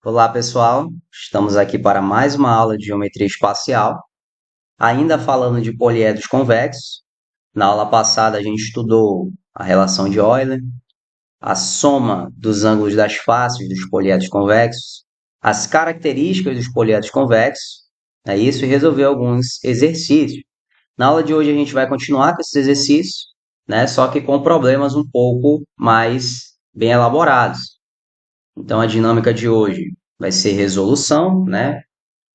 Olá, pessoal. Estamos aqui para mais uma aula de geometria espacial, ainda falando de poliedros convexos. Na aula passada, a gente estudou a relação de Euler, a soma dos ângulos das faces dos poliedros convexos, as características dos poliedros convexos, é isso, e resolver alguns exercícios. Na aula de hoje, a gente vai continuar com esses exercícios, né, só que com problemas um pouco mais bem elaborados. Então, a dinâmica de hoje vai ser resolução, né?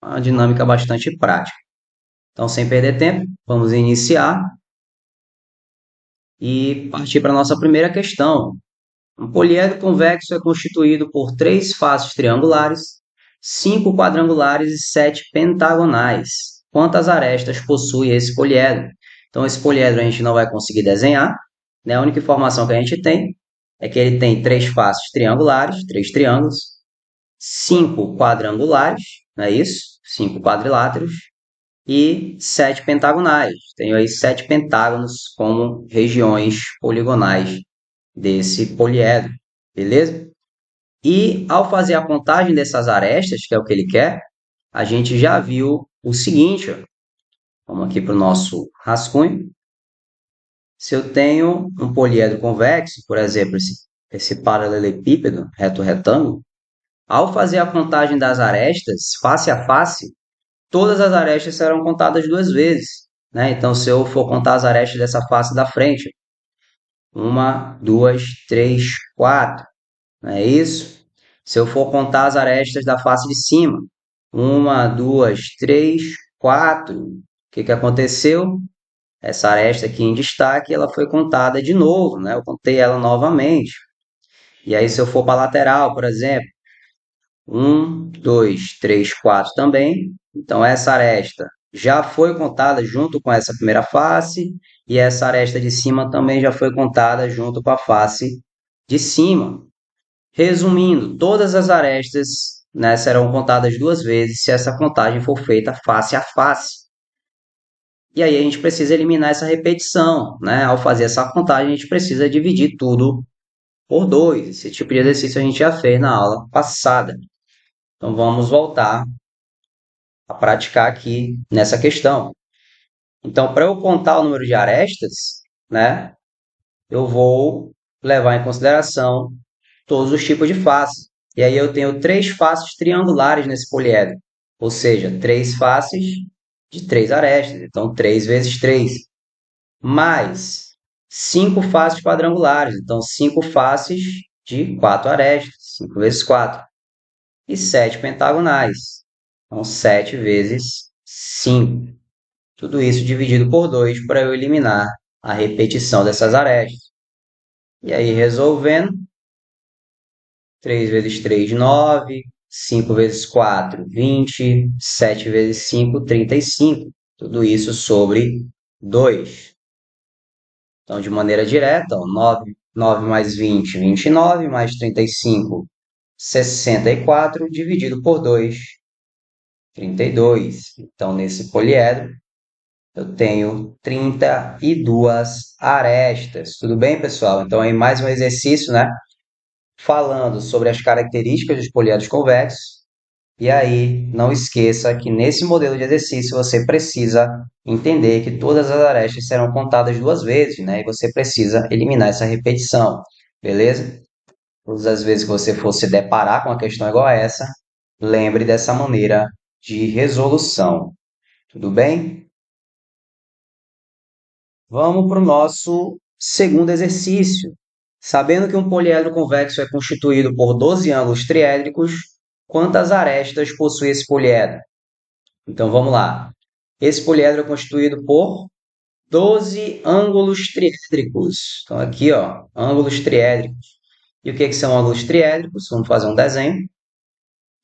Uma dinâmica bastante prática. Então, sem perder tempo, vamos iniciar e partir para a nossa primeira questão. Um poliedro convexo é constituído por três faces triangulares, cinco quadrangulares e sete pentagonais. Quantas arestas possui esse poliedro? Então, esse poliedro a gente não vai conseguir desenhar, né? A única informação que a gente tem é que ele tem três faces triangulares, três triângulos, cinco quadrangulares, não é isso? Cinco quadriláteros e sete pentagonais. Tenho aí sete pentágonos como regiões poligonais desse poliedro, beleza? E ao fazer a contagem dessas arestas, que é o que ele quer, a gente já viu o seguinte, ó. Vamos aqui para o nosso rascunho. Se eu tenho um poliedro convexo, por exemplo, esse paralelepípedo, reto retângulo, ao fazer a contagem das arestas face a face, todas as arestas serão contadas duas vezes, né? Então, se eu for contar as arestas dessa face da frente, uma, duas, três, quatro, não é isso? Se eu for contar as arestas da face de cima, uma, duas, três, quatro, o que que aconteceu? Essa aresta aqui em destaque, ela foi contada de novo, né? Eu contei ela novamente. E aí, se eu for para a lateral, por exemplo, um, dois, três, quatro também. Então, essa aresta já foi contada junto com essa primeira face, e essa aresta de cima também já foi contada junto com a face de cima. Resumindo, todas as arestas, né, serão contadas duas vezes se essa contagem for feita face a face. E aí a gente precisa eliminar essa repetição, né? Ao fazer essa contagem, a gente precisa dividir tudo por dois. Esse tipo de exercício a gente já fez na aula passada. Então vamos voltar a praticar aqui nessa questão. Então, para eu contar o número de arestas, né, eu vou levar em consideração todos os tipos de face. E aí eu tenho três faces triangulares nesse poliedro, ou seja, três faces de três arestas. Então, 3 vezes 3, mais cinco faces quadrangulares. Então, cinco faces de quatro arestas, 5 vezes 4. E sete pentagonais. Então, 7 vezes 5. Tudo isso dividido por 2 para eu eliminar a repetição dessas arestas. E aí, resolvendo, 3 vezes 3, 9. 5 vezes 4, 20. 7 vezes 5, 35. Tudo isso sobre 2. Então, de maneira direta, ó, 9 mais 20, 29, mais 35, 64, dividido por 2, 32. Então, nesse poliedro, eu tenho 32 arestas. Tudo bem, pessoal? Então, aí mais um exercício, né? Falando sobre as características dos poliedros convexos. E aí, não esqueça que nesse modelo de exercício você precisa entender que todas as arestas serão contadas duas vezes, né? E você precisa eliminar essa repetição, beleza? Todas as vezes que você for se deparar com uma questão igual a essa, lembre dessa maneira de resolução. Tudo bem? Vamos para o nosso segundo exercício. Sabendo que um poliedro convexo é constituído por 12 ângulos triédricos, quantas arestas possui esse poliedro? Então vamos lá. Esse poliedro é constituído por 12 ângulos triédricos. Então aqui, ó, ângulos triédricos. E o que são ângulos triédricos? Vamos fazer um desenho.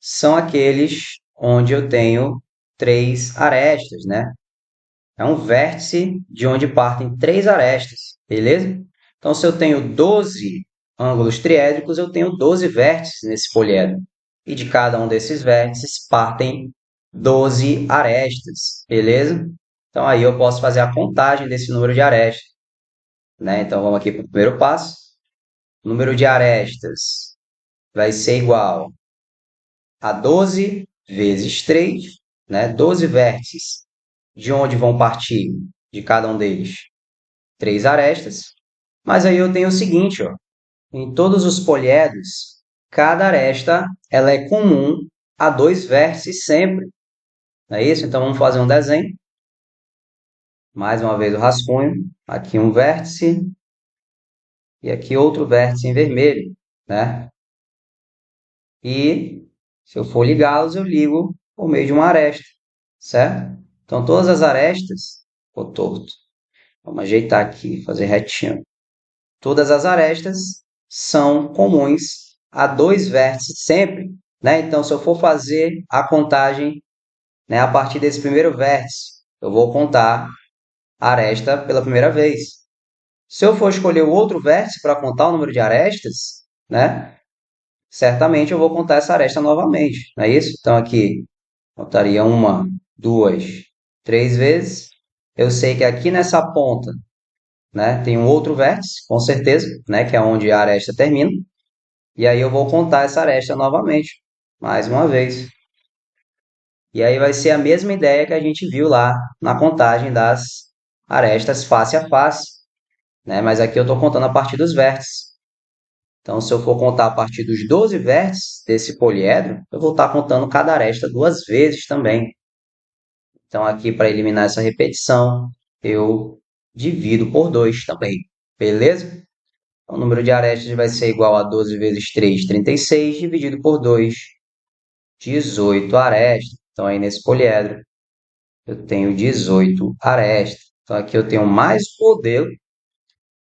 São aqueles onde eu tenho três arestas, né? É um vértice de onde partem três arestas, beleza? Então, se eu tenho 12 ângulos triédricos, eu tenho 12 vértices nesse poliedro. E de cada um desses vértices partem 12 arestas, beleza? Então, aí eu posso fazer a contagem desse número de arestas, né? Então, vamos aqui para o primeiro passo. O número de arestas vai ser igual a 12 vezes 3, né? 12 vértices, de onde vão partir de cada um deles 3 arestas. Mas aí eu tenho o seguinte, ó, em todos os poliedros, cada aresta ela é comum a 2 vértices sempre. Não é isso? Então vamos fazer um desenho. Mais uma vez o rascunho. Aqui um vértice e aqui outro vértice em vermelho, né? E se eu for ligá-los, eu ligo por meio de uma aresta, certo? Então todas as arestas, ficou torto. Vamos ajeitar aqui, fazer retinho. Todas as arestas são comuns a 2 vértices sempre, né? Então se eu for fazer a contagem, né, a partir desse primeiro vértice, eu vou contar a aresta pela primeira vez. Se eu for escolher o outro vértice para contar o número de arestas, né, certamente eu vou contar essa aresta novamente, não é isso? Então aqui contaria uma, duas, 3 vezes. Eu sei que aqui nessa ponta, né, tem um outro vértice, com certeza, né, que é onde a aresta termina. E aí eu vou contar essa aresta novamente, mais uma vez. E aí vai ser a mesma ideia que a gente viu lá na contagem das arestas face a face, né? Mas aqui eu estou contando a partir dos vértices. Então, se eu for contar a partir dos 12 vértices desse poliedro, eu vou estar contando cada aresta 2 vezes também. Então, aqui para eliminar essa repetição, eu divido por 2 também, beleza? Então, o número de arestas vai ser igual a 12 vezes 3, 36, dividido por 2, 18 arestas. Então, aí nesse poliedro, eu tenho 18 arestas. Então, aqui eu tenho mais um modelo,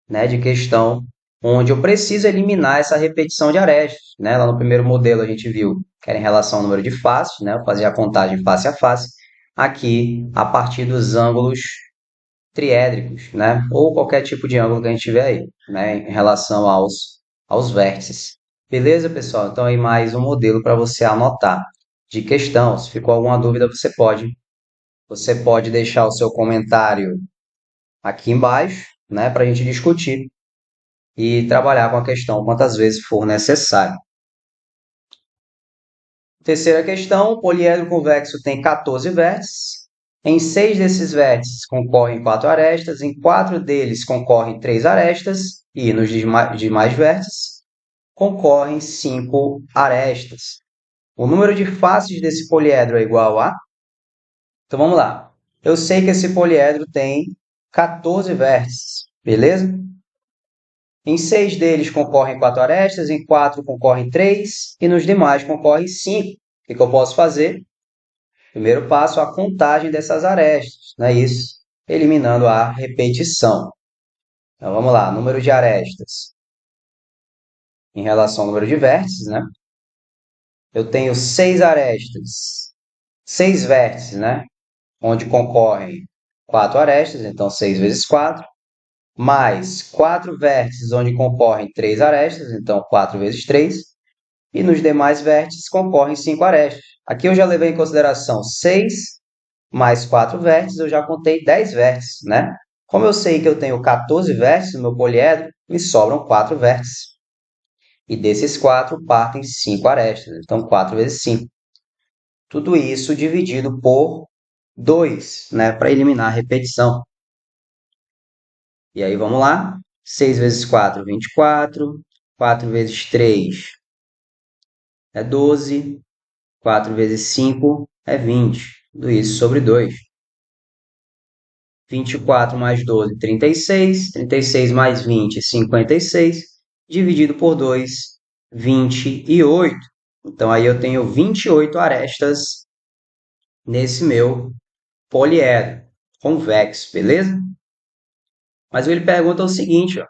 né, de questão onde eu preciso eliminar essa repetição de arestas, né? Lá no primeiro modelo a gente viu que era em relação ao número de faces, né? Eu fazia a contagem face a face. Aqui, a partir dos ângulos triédricos, né? Ou qualquer tipo de ângulo que a gente tiver aí, né? Em relação aos vértices. Beleza, pessoal? Então, aí mais um modelo para você anotar de questão. Se ficou alguma dúvida, você pode deixar o seu comentário aqui embaixo, né? Para a gente discutir e trabalhar com a questão quantas vezes for necessário. Terceira questão, o poliedro convexo tem 14 vértices. Em 6 desses vértices concorrem 4 arestas, em 4 deles concorrem 3 arestas, e nos demais vértices concorrem 5 arestas. O número de faces desse poliedro é igual a... Então vamos lá. Eu sei que esse poliedro tem 14 vértices, beleza? Em 6 deles concorrem 4 arestas, em 4 concorrem 3 e nos demais concorrem 5. O que eu posso fazer? Primeiro passo, a contagem dessas arestas, não é isso? Eliminando a repetição. Então, vamos lá, número de arestas em relação ao número de vértices, né? Eu tenho 6 arestas, 6 vértices, né? Onde concorrem 4 arestas, então 6 vezes 4, mais 4 vértices onde concorrem 3 arestas, então 4 vezes 3, e nos demais vértices concorrem 5 arestas. Aqui eu já levei em consideração 6 mais 4 vértices, eu já contei 10 vértices, né? Como eu sei que eu tenho 14 vértices no meu poliedro, me sobram 4 vértices. E desses 4 partem 5 arestas, então 4 vezes 5. Tudo isso dividido por 2, né? Para eliminar a repetição. E aí vamos lá. 6 vezes 4, 24. 4 vezes 3 é 12. 4 vezes 5 é 20. Tudo isso sobre 2. 24 mais 12, 36. 36 mais 20, 56. Dividido por 2, 28. Então, aí eu tenho 28 arestas nesse meu poliedro convexo, beleza? Mas ele pergunta o seguinte, ó,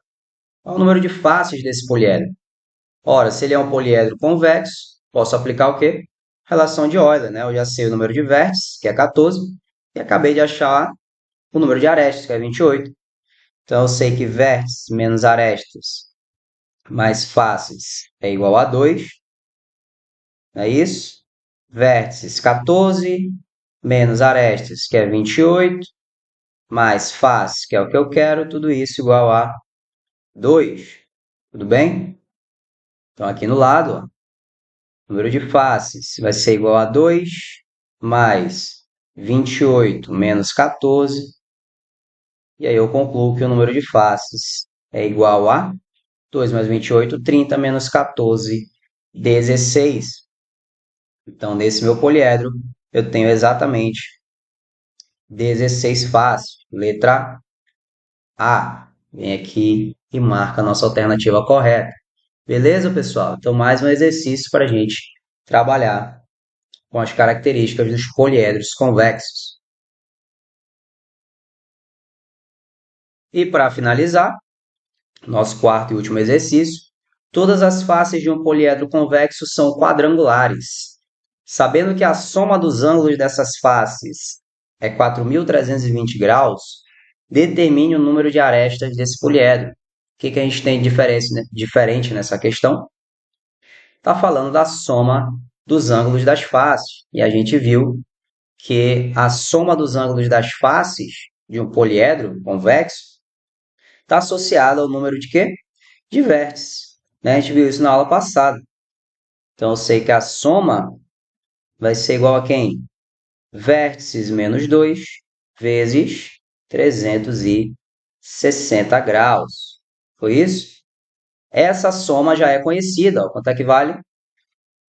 qual é o número de faces desse poliedro? Ora, se ele é um poliedro convexo, posso aplicar o quê? Relação de Euler, né? Eu já sei o número de vértices, que é 14, e acabei de achar o número de arestas, que é 28. Então, eu sei que vértices menos arestas mais faces é igual a 2, não é isso? Vértices 14 menos arestas, que é 28, mais faces, que é o que eu quero, tudo isso igual a 2. Tudo bem? Então, aqui no lado, ó, número de faces vai ser igual a 2 mais 28 menos 14. E aí eu concluo que o número de faces é igual a 2 mais 28, 30 menos 14, 16. Então, nesse meu poliedro, eu tenho exatamente 16 faces. Letra A. Vem aqui e marca a nossa alternativa correta. Beleza, pessoal? Então, mais um exercício para a gente trabalhar com as características dos poliedros convexos. E para finalizar, nosso quarto e último exercício, todas as faces de um poliedro convexo são quadrangulares. Sabendo que a soma dos ângulos dessas faces é 4.320 graus, determine o número de arestas desse poliedro. O que a gente tem diferente nessa questão? Está falando da soma dos ângulos das faces. E a gente viu que a soma dos ângulos das faces de um poliedro convexo está associada ao número de quê? De vértices. Né? A gente viu isso na aula passada. Então, eu sei que a soma vai ser igual a quem? Vértices menos 2 vezes 360 graus. Foi isso? Essa soma já é conhecida. Ó. Quanto é que vale?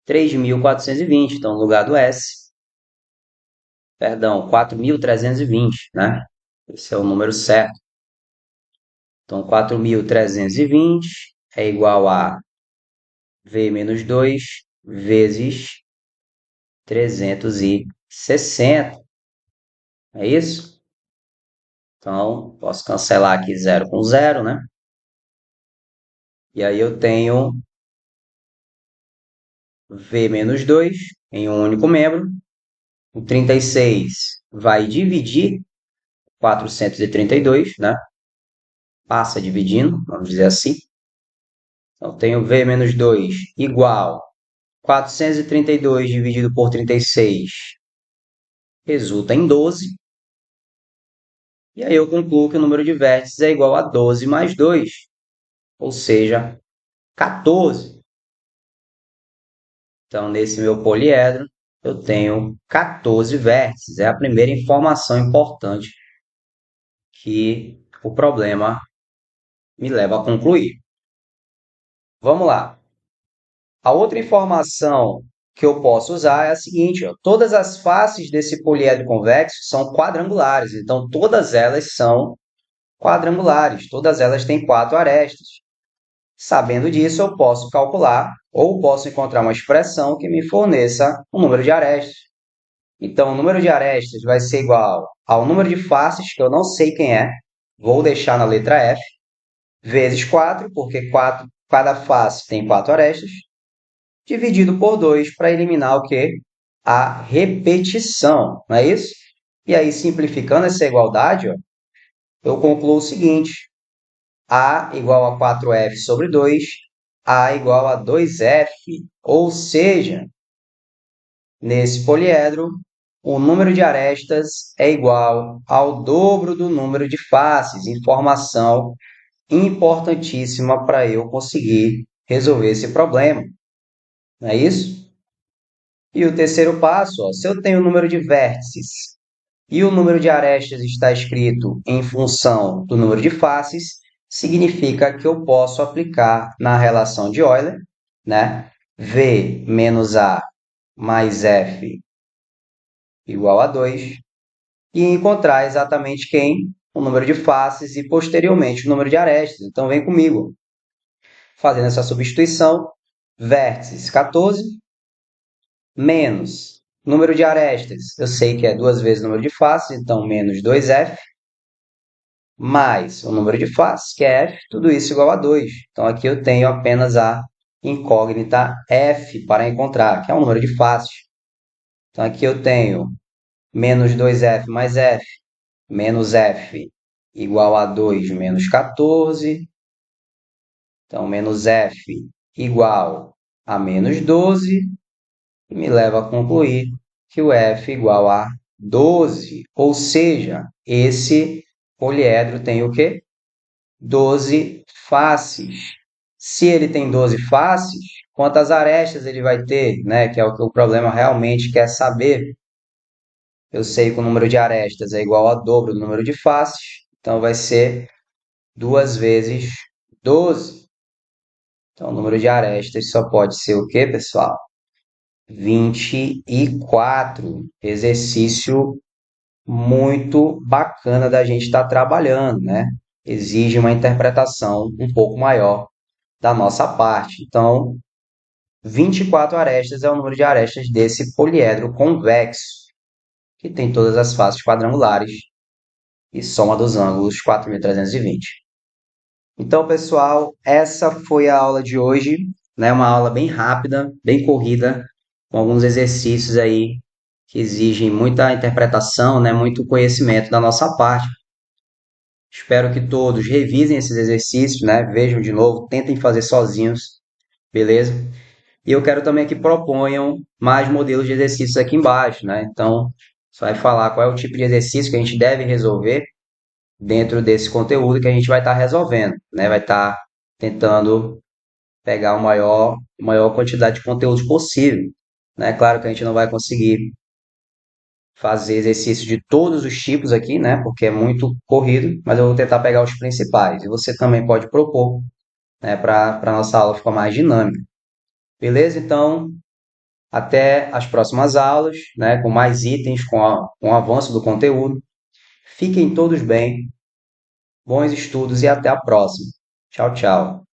3.420. Então, no lugar do S, perdão, 4.320, né? Esse é o número certo. Então, 4.320 é igual a V menos 2 vezes 360. É isso? Então, posso cancelar aqui 0 com 0, né? E aí eu tenho V menos 2 em um único membro. O 36 vai dividir 432, né? Passa dividindo, vamos dizer assim. Então, tenho V menos 2 igual 432 dividido por 36 resulta em 12. E aí eu concluo que o número de vértices é igual a 12 mais 2, ou seja, 14. Então, nesse meu poliedro, eu tenho 14 vértices. É a primeira informação importante que o problema me leva a concluir. Vamos lá. A outra informação que eu posso usar é a seguinte, ó, todas as faces desse poliedro convexo são quadrangulares, então todas elas são quadrangulares, todas elas têm 4 arestas. Sabendo disso, eu posso calcular ou posso encontrar uma expressão que me forneça o número de arestas. Então, o número de arestas vai ser igual ao número de faces, que eu não sei quem é, vou deixar na letra F, vezes 4, porque cada face tem 4 arestas, dividido por 2 para eliminar o quê? A repetição, não é isso? E aí, simplificando essa igualdade, ó, eu concluo o seguinte, A igual a 4F sobre 2, A igual a 2F, ou seja, nesse poliedro, o número de arestas é igual ao dobro do número de faces, informação importantíssima para eu conseguir resolver esse problema, não é isso? E o terceiro passo, ó, se eu tenho o número de vértices e o número de arestas está escrito em função do número de faces, significa que eu posso aplicar na relação de Euler, né? V menos A mais F igual a 2, e encontrar exatamente quem? O número de faces e, posteriormente, o número de arestas. Então, vem comigo. Fazendo essa substituição, vértices 14 menos número de arestas. Eu sei que é 2 vezes o número de faces, então menos 2F, mais o número de faces, que é F, tudo isso igual a 2. Então, aqui eu tenho apenas a incógnita F para encontrar, que é o número de faces. Então, aqui eu tenho menos 2F mais F, menos F igual a 2 menos 14. Então, menos F igual a menos 12, e me leva a concluir que o F igual a 12. Ou seja, esse poliedro tem o quê? 12 faces. Se ele tem 12 faces, quantas arestas ele vai ter, né? Que é o que o problema realmente quer saber. Eu sei que o número de arestas é igual ao dobro do número de faces, então vai ser 2 vezes 12. Então, o número de arestas só pode ser o quê, pessoal? 24. Exercício muito bacana da gente estar trabalhando, né? Exige uma interpretação um pouco maior da nossa parte. Então, 24 arestas é o número de arestas desse poliedro convexo, que tem todas as faces quadrangulares e soma dos ângulos 4.320. Então, pessoal, essa foi a aula de hoje, né? Uma aula bem rápida, bem corrida, com alguns exercícios aí que exigem muita interpretação, né? Muito conhecimento da nossa parte. Espero que todos revisem esses exercícios, né? Vejam de novo, tentem fazer sozinhos, beleza? E eu quero também que proponham mais modelos de exercícios aqui embaixo, né? Então, você vai falar qual é o tipo de exercício que a gente deve resolver dentro desse conteúdo que a gente vai estar resolvendo, né? Vai estar tentando pegar a maior quantidade de conteúdos possível, né? Claro que a gente não vai conseguir fazer exercício de todos os tipos aqui, né? Porque é muito corrido, mas eu vou tentar pegar os principais. E você também pode propor, né? Para a nossa aula ficar mais dinâmica. Beleza? Então, até as próximas aulas, né? Com mais itens, com o avanço do conteúdo. Fiquem todos bem, bons estudos e até a próxima. Tchau, tchau.